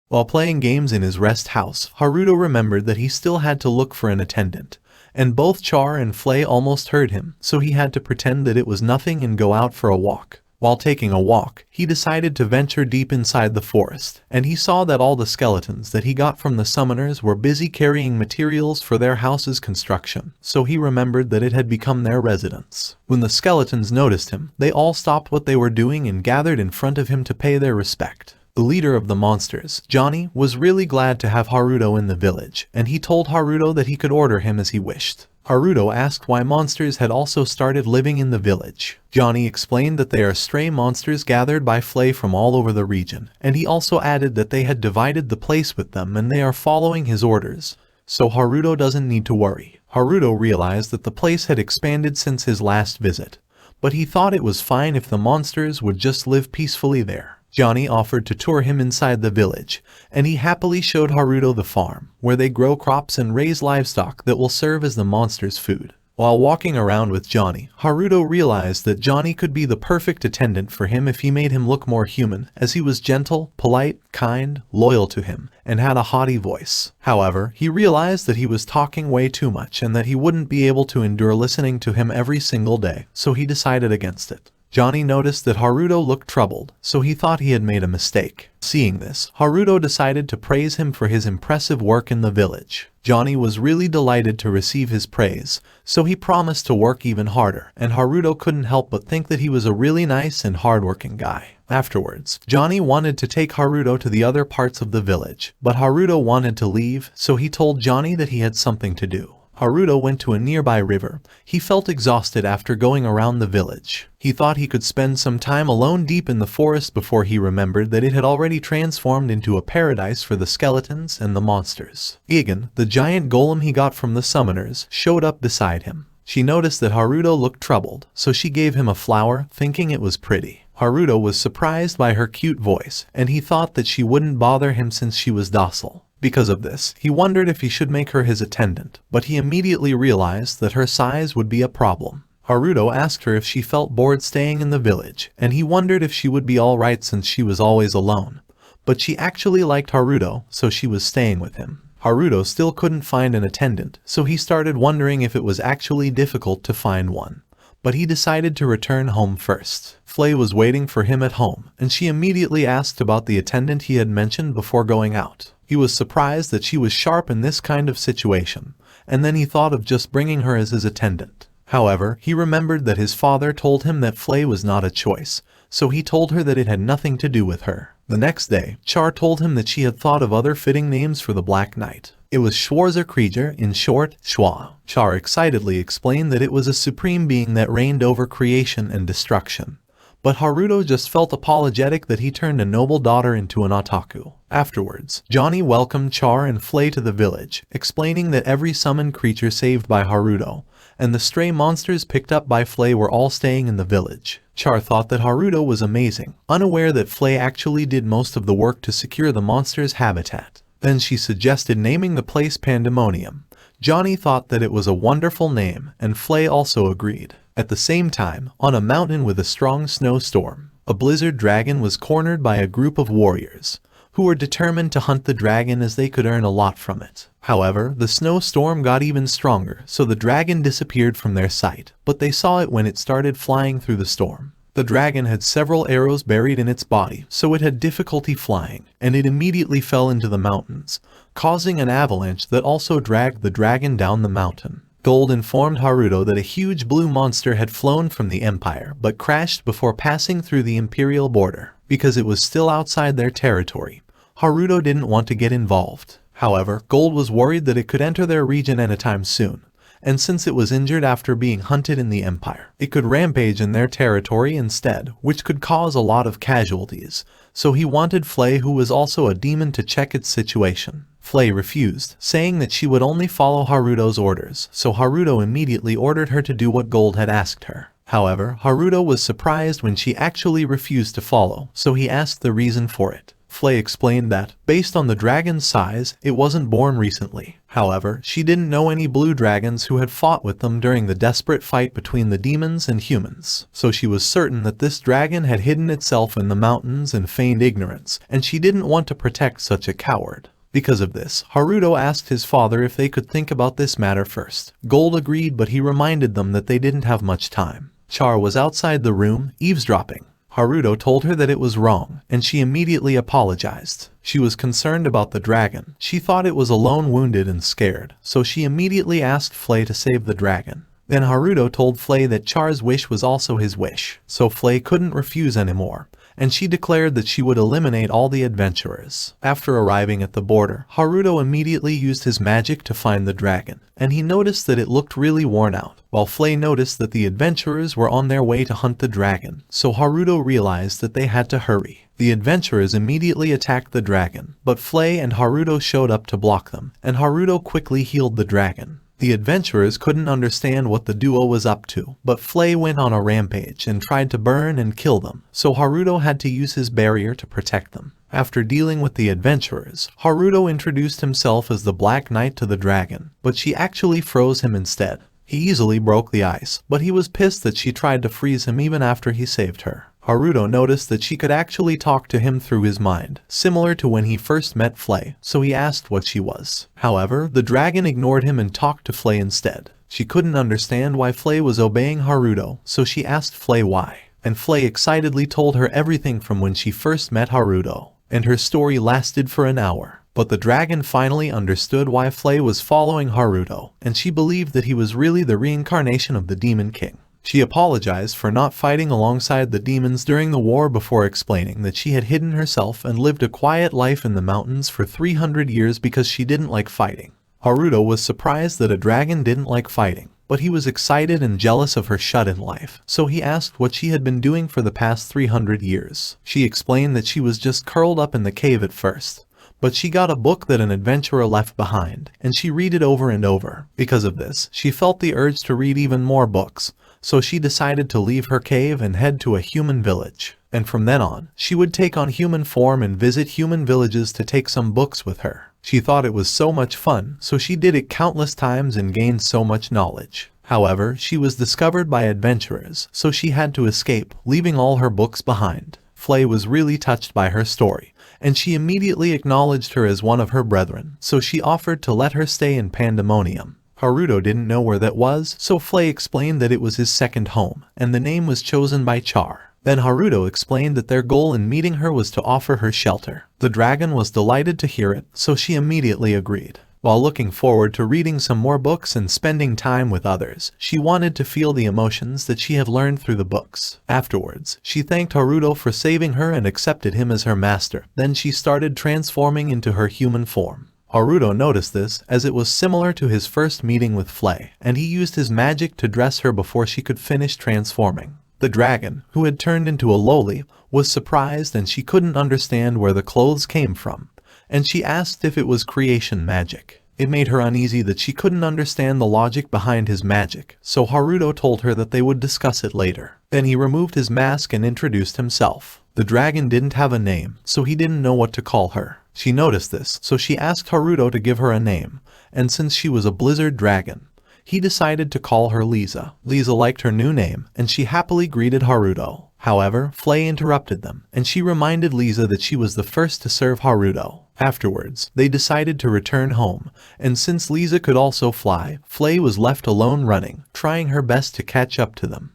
While playing games in his rest house, Haruto remembered that he still had to look for an attendant, and both Char and Flay almost heard him, so he had to pretend that it was nothing and go out for a walk. While taking a walk, he decided to venture deep inside the forest, and he saw that all the skeletons that he got from the summoners were busy carrying materials for their house's construction, so he remembered that it had become their residence. When the skeletons noticed him, they all stopped what they were doing and gathered in front of him to pay their respect. The leader of the monsters, Johnny, was really glad to have Haruto in the village, and he told Haruto that he could order him as he wished. Haruto asked why monsters had also started living in the village. Johnny explained that they are stray monsters gathered by Flay from all over the region, and he also added that they had divided the place with them and they are following his orders. So Haruto doesn't need to worry. Haruto realized that the place had expanded since his last visit, but he thought it was fine if the monsters would just live peacefully there. Johnny offered to tour him inside the village, and he happily showed Haruto the farm, where they grow crops and raise livestock that will serve as the monsters' food. While walking around with Johnny, Haruto realized that Johnny could be the perfect attendant for him if he made him look more human, as he was gentle, polite, kind, loyal to him, and had a haughty voice. However, he realized that he was talking way too much and that he wouldn't be able to endure listening to him every single day, so he decided against it. Johnny noticed that Haruto looked troubled, so he thought he had made a mistake. Seeing this, Haruto decided to praise him for his impressive work in the village. Johnny was really delighted to receive his praise, so he promised to work even harder, and Haruto couldn't help but think that he was a really nice and hardworking guy. Afterwards, Johnny wanted to take Haruto to the other parts of the village, but Haruto wanted to leave, so he told Johnny that he had something to do. Haruto went to a nearby river. He felt exhausted after going around the village. He thought he could spend some time alone deep in the forest before he remembered that it had already transformed into a paradise for the skeletons and the monsters. Egan, the giant golem he got from the summoners, showed up beside him. She noticed that Haruto looked troubled, so she gave him a flower, thinking it was pretty. Haruto was surprised by her cute voice, and he thought that she wouldn't bother him since she was docile. Because of this, he wondered if he should make her his attendant, but he immediately realized that her size would be a problem. Haruto asked her if she felt bored staying in the village, and he wondered if she would be alright since she was always alone. But she actually liked Haruto, so she was staying with him. Haruto still couldn't find an attendant, so he started wondering if it was actually difficult to find one. But he decided to return home first. Flay was waiting for him at home, and she immediately asked about the attendant he had mentioned before going out. He was surprised that she was sharp in this kind of situation, and then he thought of just bringing her as his attendant. However, he remembered that his father told him that Flay was not a choice, so he told her that it had nothing to do with her. The next day, Char told him that she had thought of other fitting names for the Black Knight. It was Schwarzer Krieger, in short, Schwa. Char excitedly explained that it was a supreme being that reigned over creation and destruction. But Haruto just felt apologetic that he turned a noble daughter into an otaku. Afterwards, Johnny welcomed Char and Flay to the village, explaining that every summoned creature saved by Haruto and the stray monsters picked up by Flay were all staying in the village. Char thought that Haruto was amazing, unaware that Flay actually did most of the work to secure the monster's habitat. Then she suggested naming the place Pandemonium. Johnny thought that it was a wonderful name, and Flay also agreed. At the same time, on a mountain with a strong snowstorm, a blizzard dragon was cornered by a group of warriors, who were determined to hunt the dragon as they could earn a lot from it. However, the snowstorm got even stronger, so the dragon disappeared from their sight, but they saw it when it started flying through the storm. The dragon had several arrows buried in its body, so it had difficulty flying, and it immediately fell into the mountains, causing an avalanche that also dragged the dragon down the mountain. Gold informed Haruto that a huge blue monster had flown from the Empire but crashed before passing through the Imperial border. Because it was still outside their territory, Haruto didn't want to get involved. However, Gold was worried that it could enter their region anytime soon, and since it was injured after being hunted in the Empire, it could rampage in their territory instead, which could cause a lot of casualties, so he wanted Flay, who was also a demon, to check its situation. Flay refused, saying that she would only follow Haruto's orders, so Haruto immediately ordered her to do what Gold had asked her. However, Haruto was surprised when she actually refused to follow, so he asked the reason for it. Flay explained that, based on the dragon's size, it wasn't born recently. However, she didn't know any blue dragons who had fought with them during the desperate fight between the demons and humans, so she was certain that this dragon had hidden itself in the mountains and feigned ignorance, and she didn't want to protect such a coward. Because of this, Haruto asked his father if they could think about this matter first. Gold agreed, but he reminded them that they didn't have much time. Char was outside the room, eavesdropping. Haruto told her that it was wrong, and she immediately apologized. She was concerned about the dragon. She thought it was alone, wounded and scared, so she immediately asked Flay to save the dragon. Then Haruto told Flay that Char's wish was also his wish, so Flay couldn't refuse anymore, and she declared that she would eliminate all the adventurers. After arriving at the border, Haruto immediately used his magic to find the dragon, and he noticed that it looked really worn out, while Flay noticed that the adventurers were on their way to hunt the dragon, so Haruto realized that they had to hurry. The adventurers immediately attacked the dragon, but Flay and Haruto showed up to block them, and Haruto quickly healed the dragon. The adventurers couldn't understand what the duo was up to, but Flay went on a rampage and tried to burn and kill them, so Haruto had to use his barrier to protect them. After dealing with the adventurers, Haruto introduced himself as the Black Knight to the dragon, but she actually froze him instead. He easily broke the ice, but he was pissed that she tried to freeze him even after he saved her. Haruto noticed that she could actually talk to him through his mind, similar to when he first met Flay, so he asked what she was. However, the dragon ignored him and talked to Flay instead. She couldn't understand why Flay was obeying Haruto, so she asked Flay why. And Flay excitedly told her everything from when she first met Haruto. And her story lasted for an hour. But the dragon finally understood why Flay was following Haruto, and she believed that he was really the reincarnation of the Demon King. She apologized for not fighting alongside the demons during the war before explaining that she had hidden herself and lived a quiet life in the mountains for 300 years because she didn't like fighting. Haruto was surprised that a dragon didn't like fighting, but he was excited and jealous of her shut-in life, so he asked what she had been doing for the past 300 years. She explained that she was just curled up in the cave at first, but she got a book that an adventurer left behind, and she read it over and over. Because of this, she felt the urge to read even more books, so she decided to leave her cave and head to a human village. And from then on, she would take on human form and visit human villages to take some books with her. She thought it was so much fun, so she did it countless times and gained so much knowledge. However, she was discovered by adventurers, so she had to escape, leaving all her books behind. Flay was really touched by her story, and she immediately acknowledged her as one of her brethren, so she offered to let her stay in Pandemonium. Haruto didn't know where that was, so Flay explained that it was his second home, and the name was chosen by Char. Then Haruto explained that their goal in meeting her was to offer her shelter. The dragon was delighted to hear it, so she immediately agreed. While looking forward to reading some more books and spending time with others, she wanted to feel the emotions that she had learned through the books. Afterwards, she thanked Haruto for saving her and accepted him as her master. Then she started transforming into her human form. Haruto noticed this, as it was similar to his first meeting with Flay, and he used his magic to dress her before she could finish transforming. The dragon, who had turned into a loli, was surprised and she couldn't understand where the clothes came from, and she asked if it was creation magic. It made her uneasy that she couldn't understand the logic behind his magic, so Haruto told her that they would discuss it later. Then he removed his mask and introduced himself. The dragon didn't have a name, so he didn't know what to call her. She noticed this, so she asked Haruto to give her a name, and since she was a blizzard dragon, he decided to call her Lisa. Lisa liked her new name, and she happily greeted Haruto. However, Flay interrupted them, and she reminded Lisa that she was the first to serve Haruto. Afterwards, they decided to return home, and since Lisa could also fly, Flay was left alone running, trying her best to catch up to them.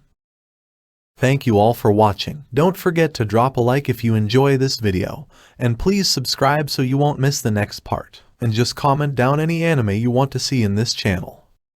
Thank you all for watching. Don't forget to drop a like if you enjoy this video, and please subscribe so you won't miss the next part. And just comment down any anime you want to see in this channel.